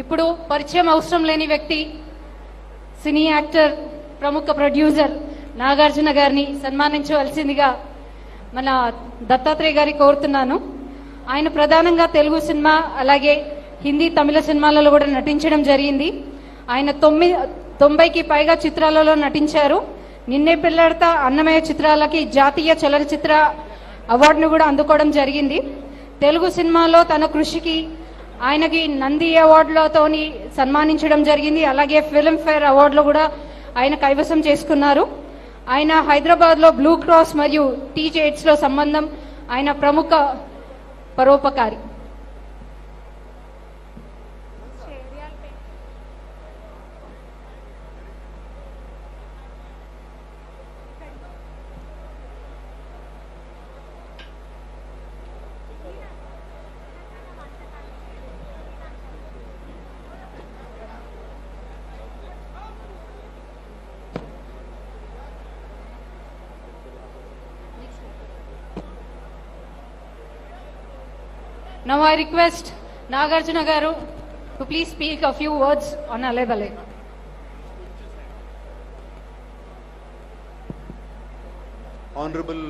ఇప్పుడు పరిచయం అవసరం లేని వ్యక్తి సినీ యాక్టర్ ప్రముఖ ప్రొడ్యూసర్ నాగార్జున గారిని సన్మానించవలసిందిగా మన దత్తాత్రేయ గారి కోరుతున్నాను. ఆయన ప్రధానంగా తెలుగు సినిమా అలాగే హిందీ తమిళ సినిమాలలో కూడా నటించడం జరిగింది. ఆయన 90కి పైగా చిత్రాలలో నటించారు. నిన్నే పెళ్లాడతా అన్నమయ్య చిత్రాలకి జాతీయ చలనచిత్ర అవార్డును కూడా అందుకోవడం జరిగింది. తెలుగు సినిమాలో తన కృషికి ఆయనకి నంది అవార్డులతోని సన్మానించడం జరిగింది. అలాగే ఫిల్మ్ఫేర్ అవార్డులో కూడా ఆయన కైవసం చేసుకున్నారు. ఆయన హైదరాబాద్ లో బ్లూ క్రాస్ మరియు టీజేట్స్ లో సంబంధం ఆయన ప్రముఖ పరోపకారి. Now I request Nagarjuna Garu to please speak a few words on Alai Balai. Honorable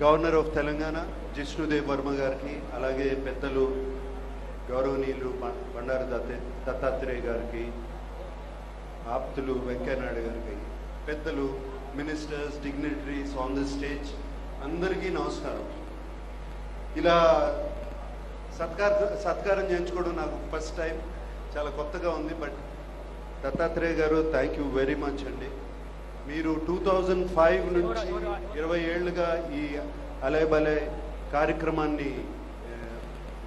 Governor of Telangana, Jishnudev Verma Garki, alage Pettalu, Gauranilu, Bandaru Dattatreya Garki, Aptulu, Venkaiah Naidu Garki, Pettalu, ministers, dignitaries on the stage, Andariki Namaskaram. ఇలా సత్కారం చేయించుకోవడం నాకు first time, చాలా కొత్తగా ఉంది. But Dattatreya గారు thank you very much అండి. మీరు 2005 నుంచి 20 ఏళ్ళుగా ఈ అలై బలై కార్యక్రమాన్ని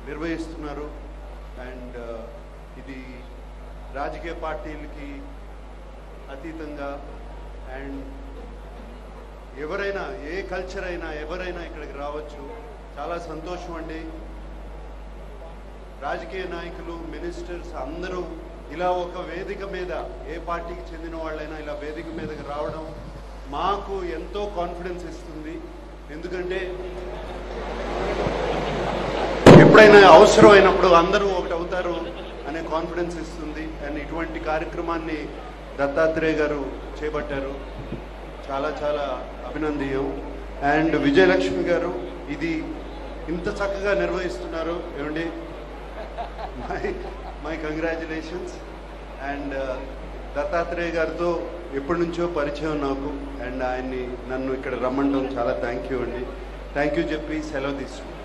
నిర్వహిస్తున్నారు. అండ్ ఇది రాజకీయ పార్టీలకి అతీతంగా అండ్ ఎవరైనా ఏ కల్చర్ అయినా ఎవరైనా ఇక్కడికి రావచ్చు. చాలా సంతోషం అండి. రాజకీయ నాయకులు, మినిస్టర్స్ అందరూ ఇలా ఒక వేదిక మీద, ఏ పార్టీకి చెందిన వాళ్ళైనా ఇలా వేదిక మీదకి రావడం మాకు ఎంతో కాన్ఫిడెన్స్ ఇస్తుంది. ఎందుకంటే ఎప్పుడైనా అవసరం అయినప్పుడు అందరూ ఒకటి అవుతారు అనే కాన్ఫిడెన్స్ ఇస్తుంది. అండ్ ఇటువంటి కార్యక్రమాన్ని దత్తాత్రేయ గారు చేపట్టారు, చాలా చాలా అభినందనీయం. అండ్ విజయలక్ష్మి గారు ఇది ఇంత చక్కగా నిర్వహిస్తున్నారు ఏమండి, మై కంగ్రాచులేషన్స్. అండ్ దత్తాత్రేయ గారితో ఎప్పటి నుంచో పరిచయం నాకు, అండ్ ఆయన్ని నన్ను ఇక్కడ రమ్మంటాం చాలా థ్యాంక్ యూ అండి. థ్యాంక్ యూ చెప్పి సెలవు తీసుకుంటాం.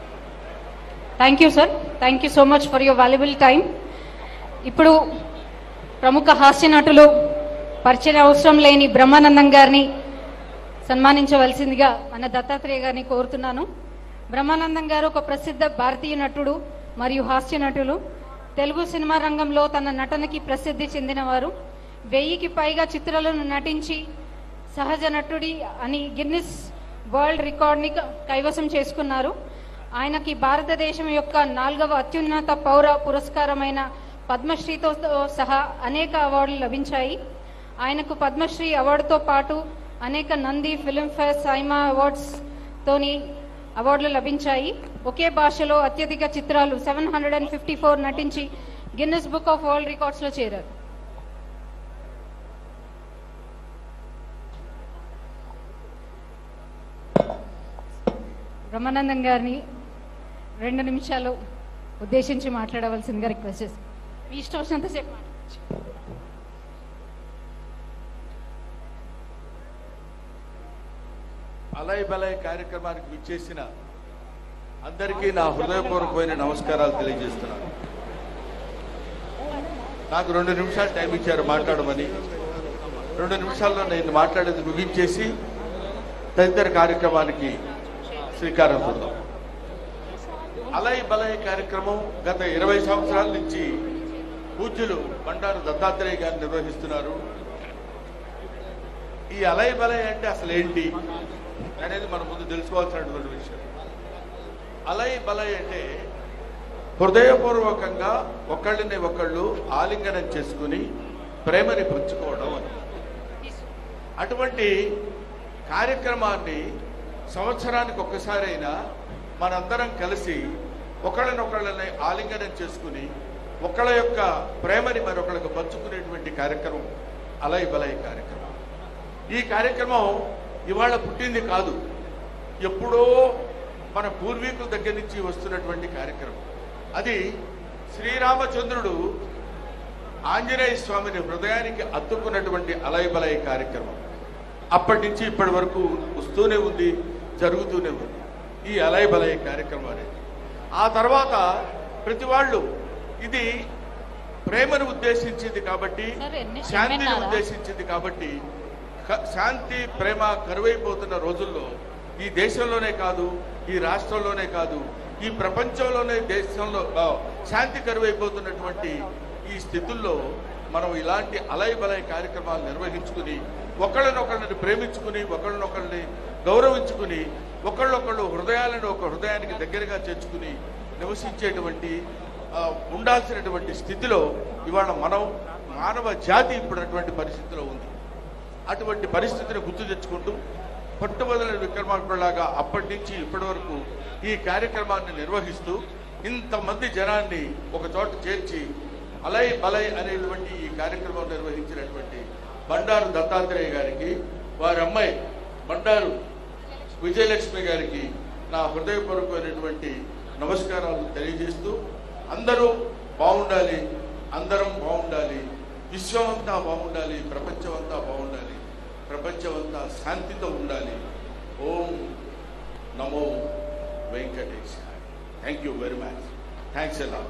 Thank you sir, thank you so much for your valuable time. ఇప్పుడు ప్రముఖ హాస్య నటులు పరిచయం అవసరం లేని బ్రహ్మానందం గారిని సన్మానించవలసిందిగా మన దత్తాత్రేయ గారిని కోరుతున్నాను. బ్రహ్మానందం గారు ఒక ప్రసిద్ధ భారతీయ నటుడు మరియు హాస్య నటులు. తెలుగు సినిమా రంగంలో తన నటనకి ప్రసిద్ధి చెందినవారు. 1000కి పైగా చిత్రాలను నటించి సహజ నటుడి అని గిన్నిస్ వరల్డ్ రికార్డ్ని కైవసం చేసుకున్నారు. ఆయనకి భారతదేశం యొక్క 4వ అత్యున్నత పౌర పురస్కారమైన పద్మశ్రీతో సహా అనేక అవార్డులు లభించాయి. ఆయనకు పద్మశ్రీ అవార్డుతో పాటు అనేక నంది, ఫిల్మ్ఫేర్, సైమా అవార్డ్స్ తోని అవార్డులు లభించాయి. ఒకే భాషలో అత్యధిక చిత్రాలు 754 నటించి Guinness book of world records లో చేరారు. బ్రహ్మానందం గారిని 2 నిమిషాలు ఉద్దేశించి మాట్లాడవలసిందిగా రిక్వెస్ట్ చేస్తాను. మీ ఇష్టం వచ్చినంతసేపు మాట్లాడచ్చు. అలై బలై కార్యక్రమానికి విచ్చేసిన అందరికీ నా హృదయపూర్వకమైన నమస్కారాలు తెలియజేస్తున్నాను. నాకు 2 నిమిషాలు టైం ఇచ్చారు మాట్లాడమని. 2 నిమిషాల్లో నేను మాట్లాడేది ముగించేసి తదితర కార్యక్రమానికి శ్రీకారం చుడదాం. అలై బలై కార్యక్రమం గత 20 సంవత్సరాల నుంచి పూజ్యులు బండారు దత్తాత్రేయ గారు నిర్వహిస్తున్నారు. ఈ అలై బలై అంటే అసలు ఏంటి అనేది మనం ముందు తెలుసుకోవాల్సినటువంటి విషయం. అలై బలై అంటే హృదయపూర్వకంగా ఒకళ్ళని ఒకళ్ళు ఆలింగనం చేసుకుని ప్రేమని పంచుకోవడం అని. అటువంటి కార్యక్రమాన్ని సంవత్సరానికి ఒక్కసారైనా మనందరం కలిసి ఒకళ్ళనొకళ్ళని ఆలింగనం చేసుకుని ఒకళ్ళ యొక్క ప్రేమని మరొకళ్ళకు పంచుకునేటువంటి కార్యక్రమం అలై బలై కార్యక్రమం. ఈ కార్యక్రమం ఇవాళ పుట్టింది కాదు, ఎప్పుడో మన పూర్వీకుల దగ్గర నుంచి వస్తున్నటువంటి కార్యక్రమం. అది శ్రీరామచంద్రుడు ఆంజనేయ స్వామిని హృదయానికి అత్తుకున్నటువంటి అలై బలై కార్యక్రమం. అప్పటి నుంచి ఇప్పటి వరకు వస్తూనే ఉంది, జరుగుతూనే ఉంది ఈ అలై బలై కార్యక్రమం అనేది. ఆ తర్వాత ప్రతి వాళ్ళు ఇది ప్రేమను ఉద్దేశించింది కాబట్టి, శాంతిని ఉద్దేశించింది కాబట్టి, శాంతి ప్రేమ కరువైపోతున్న రోజుల్లో ఈ దేశంలోనే కాదు, ఈ రాష్ట్రంలోనే కాదు, ఈ ప్రపంచంలోనే దేశంలో శాంతి కరువైపోతున్నటువంటి ఈ స్థితుల్లో మనం ఇలాంటి అలై బలై కార్యక్రమాలు నిర్వహించుకుని ఒకళ్ళనొకళ్ళని ప్రేమించుకుని ఒకళ్ళనొకళ్ళని గౌరవించుకుని ఒకళ్ళొకళ్ళు హృదయాలను ఒక హృదయానికి దగ్గరగా చేర్చుకుని నివసించేటువంటి ఉండాల్సినటువంటి స్థితిలో ఇవాళ మనం మానవ జాతి ఇప్పుడు అటువంటి పరిస్థితిలో ఉంది. అటువంటి పరిస్థితిని గుర్తు తెచ్చుకుంటూ పట్టుబదల విక్రమార్కుడిలాగా అప్పటి నుంచి ఇప్పటి వరకు ఈ కార్యక్రమాన్ని నిర్వహిస్తూ ఇంతమంది జనాన్ని ఒక చోట చేర్చి అలై బలై అనేటువంటి ఈ కార్యక్రమం నిర్వహించినటువంటి బండారు దత్తాత్రేయ గారికి, వారి అమ్మాయి బండారు విజయలక్ష్మి గారికి నా హృదయపూర్వకమైనటువంటి నమస్కారాలు తెలియజేస్తూ, అందరూ బాగుండాలి, అందరం బాగుండాలి, విశ్వమంతా బాగుండాలి, ప్రపంచమంతా బాగుండాలి, ప్రపంచమంతా శాంతితో ఉండాలి. ఓం నమో Venkatesh. Thank you very much. Thanks ఎలా.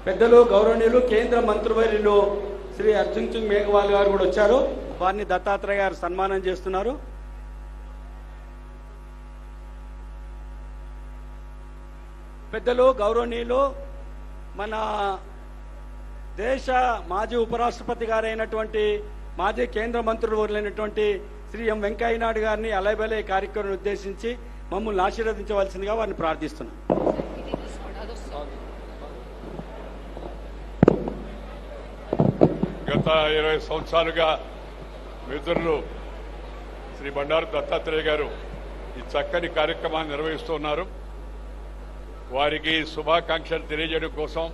పెద్దలు గౌరవనీయులు కేంద్ర మంత్రివర్యులు శ్రీ అర్జున్ సింగ్ మేఘవాల్ గారు కూడా వచ్చారు. వారిని దత్తాత్రేయ గారు సన్మానం చేస్తున్నారు. పెద్దలు గౌరవనీయులు మన దేశ మాజీ ఉపరాష్ట్రపతి గారైనటువంటి మాజీ కేంద్ర మంత్రులైనటువంటి శ్రీ ఎం వెంకయ్య నాయుడు గారిని అలైబలే కార్యక్రమం ఉద్దేశించి మమ్మల్ని ఆశీర్వదించవలసిందిగా వారిని ప్రార్థిస్తున్నాం. గత 20 సంవత్సరాలుగా మిత్రులు శ్రీ బండారు దత్తాత్రేయ గారు ఈ చక్కని కార్యక్రమాన్ని నిర్వహిస్తున్నారు. వారికి శుభాకాంక్షలు తెలియజేయడం కోసం,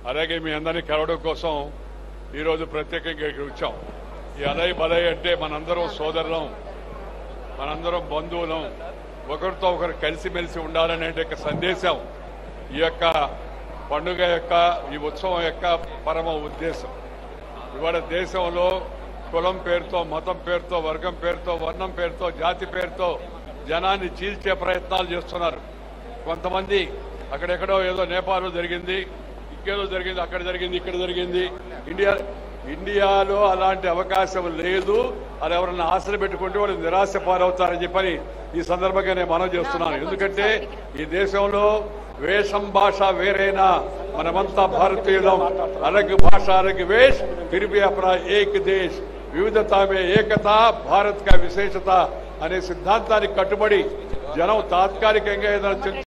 అలాగే మీ అందరినీ కలవడం కోసం ఈరోజు ప్రత్యేకంగా ఇక్కడికి వచ్చాం. ఈ అలై బలై అంటే మనందరం సోదరులం, మనందరం బంధువులం, ఒకరితో ఒకరు కలిసిమెలిసి ఉండాలనే సందేశం ఈ యొక్క పండుగ యొక్క, ఈ ఉత్సవం యొక్క పరమ ఉద్దేశం. ఇవాళ దేశంలో కులం పేరుతో, మతం పేరుతో, వర్గం పేరుతో, వర్ణం పేరుతో, జాతి పేరుతో జనాన్ని చీల్చే ప్రయత్నాలు చేస్తున్నారు. కొంతమంది అక్కడెక్కడో ఏదో నేపాల్లో జరిగింది, ఇంకేదో జరిగింది, అక్కడ జరిగింది, ఇక్కడ జరిగింది. ఇండియాలో అలాంటి అవకాశం లేదు. అది ఎవరన్నా ఆశలు పెట్టుకుంటే వాళ్ళు నిరాశ పాలవుతారని చెప్పని ఈ సందర్భంగా నేను మనవి చేస్తున్నాను. ఎందుకంటే ఈ దేశంలో వేషం భాష వేరైనా మనమంతా భారతీయులం. अलग भाषा अलग वेश फिर भी अपना एक देश, వివిధతా మే ఏకత భారత్ కా విశేషత అనే సిద్ధాంతానికి కట్టుబడి జనం తాత్కాలికంగా ఏదైనా